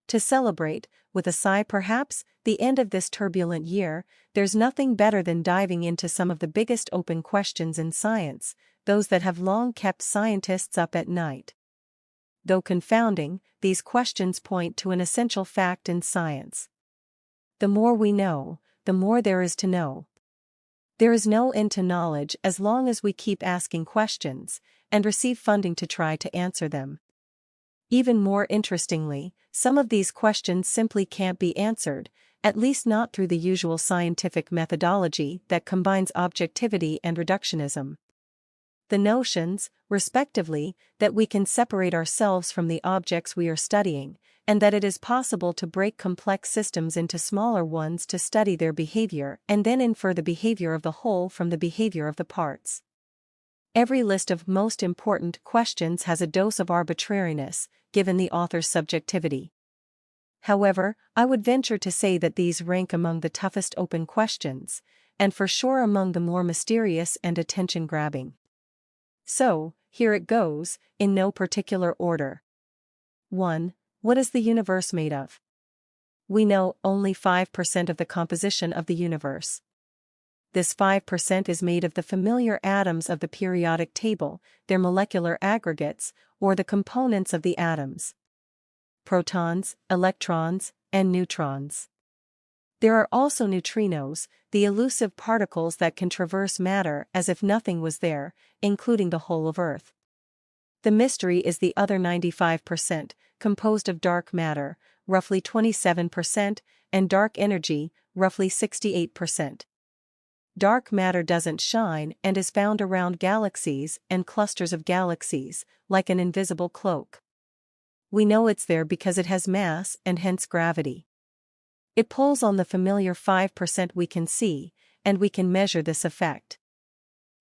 To celebrate, with a sigh perhaps, the end of this turbulent year, there's nothing better than diving into some of the biggest open questions in science, those that have long kept scientists up at night. Though confounding, these questions point to an essential fact in science. The more we know, the more there is to know. There is no end to knowledge as long as we keep asking questions and receive funding to try to answer them. Even more interestingly, some of these questions simply can't be answered, at least not through the usual scientific methodology that combines objectivity and reductionism. The notions, respectively, that we can separate ourselves from the objects we are studying, and that it is possible to break complex systems into smaller ones to study their behavior and then infer the behavior of the whole from the behavior of the parts. Every list of most important questions has a dose of arbitrariness, given the author's subjectivity. However, I would venture to say that these rank among the toughest open questions, and for sure among the more mysterious and attention-grabbing. So, here it goes, in no particular order. 1. What is the universe made of? We know only 5% of the composition of the universe. This 5% is made of the familiar atoms of the periodic table, their molecular aggregates, or the components of the atoms. Protons, electrons, and neutrons. There are also neutrinos, the elusive particles that can traverse matter as if nothing was there, including the whole of Earth. The mystery is the other 95%, composed of dark matter, roughly 27%, and dark energy, roughly 68%. Dark matter doesn't shine and is found around galaxies and clusters of galaxies, like an invisible cloak. We know it's there because it has mass and hence gravity. It pulls on the familiar 5% we can see, and we can measure this effect.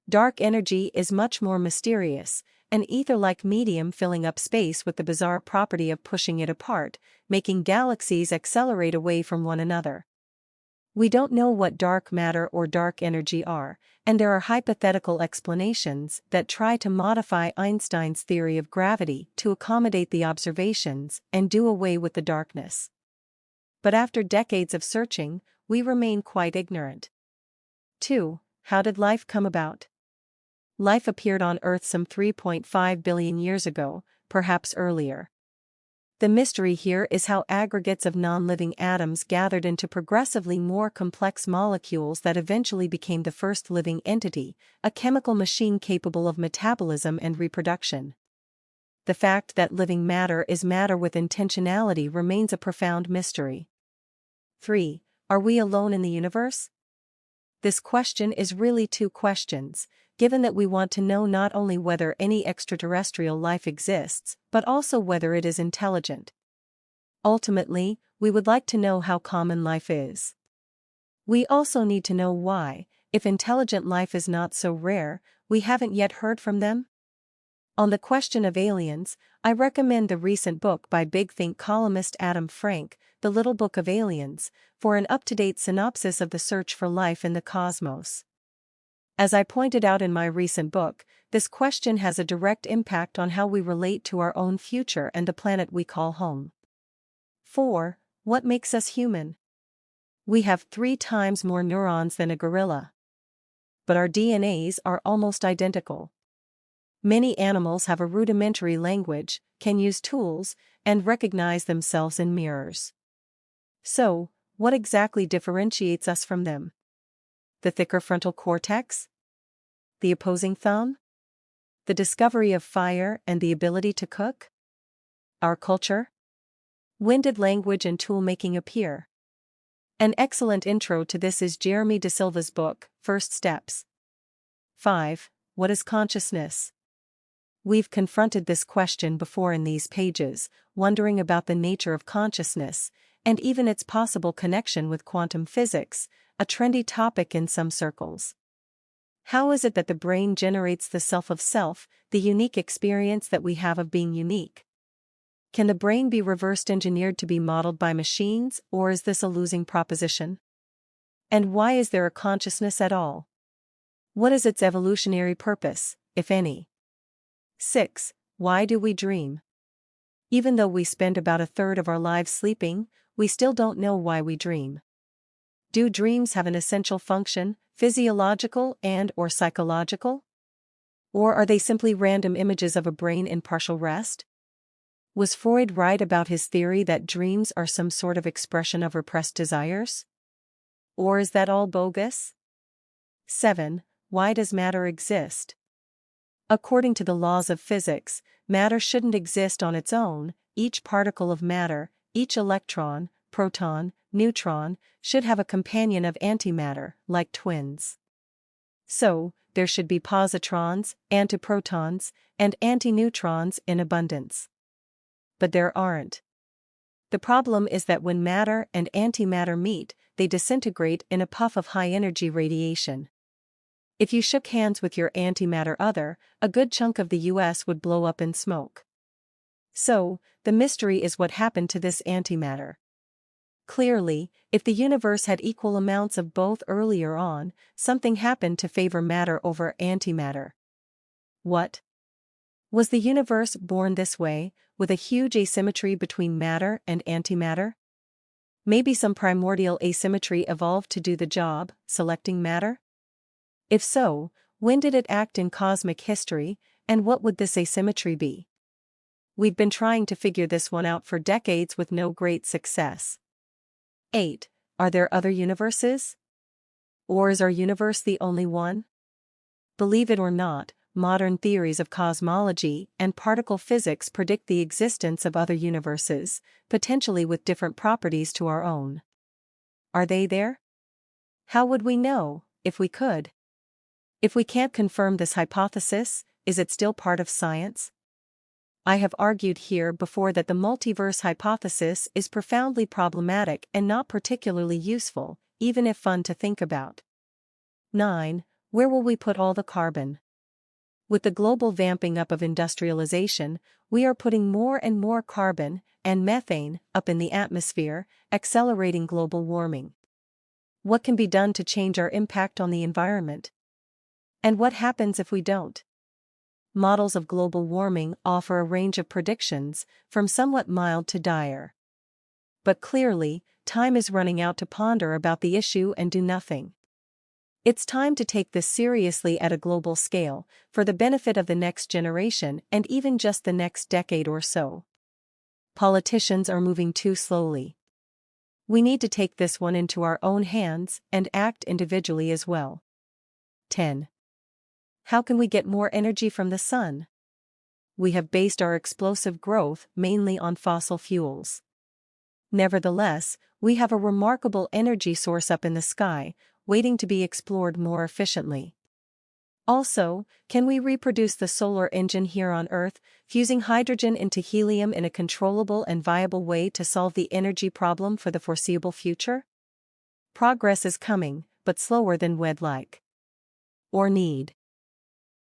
Dark energy is much more mysterious, an ether-like medium filling up space with the bizarre property of pushing it apart, making galaxies accelerate away from one another. We don't know what dark matter or dark energy are, and there are hypothetical explanations that try to modify Einstein's theory of gravity to accommodate the observations and do away with the darkness. But after decades of searching, we remain quite ignorant. 2. How did life come about? Life appeared on Earth some 3.5 billion years ago, perhaps earlier. The mystery here is how aggregates of non-living atoms gathered into progressively more complex molecules that eventually became the first living entity, a chemical machine capable of metabolism and reproduction. The fact that living matter is matter with intentionality remains a profound mystery. 3. Are we alone in the universe? This question is really two questions, given that we want to know not only whether any extraterrestrial life exists, but also whether it is intelligent. Ultimately, we would like to know how common life is. We also need to know why, if intelligent life is not so rare, we haven't yet heard from them. On the question of aliens, I recommend the recent book by Big Think columnist Adam Frank, The Little Book of Aliens, for an up-to-date synopsis of the search for life in the cosmos. As I pointed out in my recent book, this question has a direct impact on how we relate to our own future and the planet we call home. 4. What makes us human? We have 3 times more neurons than a gorilla. But our DNAs are almost identical. Many animals have a rudimentary language, can use tools, and recognize themselves in mirrors. So, what exactly differentiates us from them? The thicker frontal cortex? The opposing thumb? The discovery of fire and the ability to cook? Our culture? When did language and tool-making appear? An excellent intro to this is Jeremy De Silva's book, First Steps. 5. What is consciousness? We've confronted this question before in these pages, wondering about the nature of consciousness, and even its possible connection with quantum physics, a trendy topic in some circles. How is it that the brain generates the self of self, the unique experience that we have of being unique? Can the brain be reversed engineered to be modeled by machines, or is this a losing proposition? And why is there a consciousness at all? What is its evolutionary purpose, if any? 6. Why do we dream? Even though we spend about a third of our lives sleeping, we still don't know why we dream. Do dreams have an essential function, physiological and/or psychological? Or are they simply random images of a brain in partial rest? Was Freud right about his theory that dreams are some sort of expression of repressed desires? Or is that all bogus? 7. Why does matter exist? According to the laws of physics, matter shouldn't exist on its own. Each particle of matter, each electron, proton, neutron, should have a companion of antimatter, like twins. So, there should be positrons, antiprotons, and antineutrons in abundance. But there aren't. The problem is that when matter and antimatter meet, they disintegrate in a puff of high-energy radiation. If you shook hands with your antimatter other, a good chunk of the US would blow up in smoke. So, the mystery is what happened to this antimatter. Clearly, if the universe had equal amounts of both earlier on, something happened to favor matter over antimatter. What? Was the universe born this way, with a huge asymmetry between matter and antimatter? Maybe some primordial asymmetry evolved to do the job, selecting matter? If so, when did it act in cosmic history, and what would this asymmetry be? We've been trying to figure this one out for decades with no great success. 8. Are there other universes? Or is our universe the only one? Believe it or not, modern theories of cosmology and particle physics predict the existence of other universes, potentially with different properties to our own. Are they there? How would we know, if we could? If we can't confirm this hypothesis, is it still part of science? I have argued here before that the multiverse hypothesis is profoundly problematic and not particularly useful, even if fun to think about. 9. Where will we put all the carbon? With the global vamping up of industrialization, we are putting more and more carbon and methane up in the atmosphere, accelerating global warming. What can be done to change our impact on the environment? And what happens if we don't? Models of global warming offer a range of predictions, from somewhat mild to dire. But clearly, time is running out to ponder about the issue and do nothing. It's time to take this seriously at a global scale, for the benefit of the next generation and even just the next decade or so. Politicians are moving too slowly. We need to take this one into our own hands and act individually as well. 10. How can we get more energy from the sun? We have based our explosive growth mainly on fossil fuels. Nevertheless, we have a remarkable energy source up in the sky, waiting to be explored more efficiently. Also, can we reproduce the solar engine here on Earth, fusing hydrogen into helium in a controllable and viable way to solve the energy problem for the foreseeable future? Progress is coming, but slower than we'd like. Or need.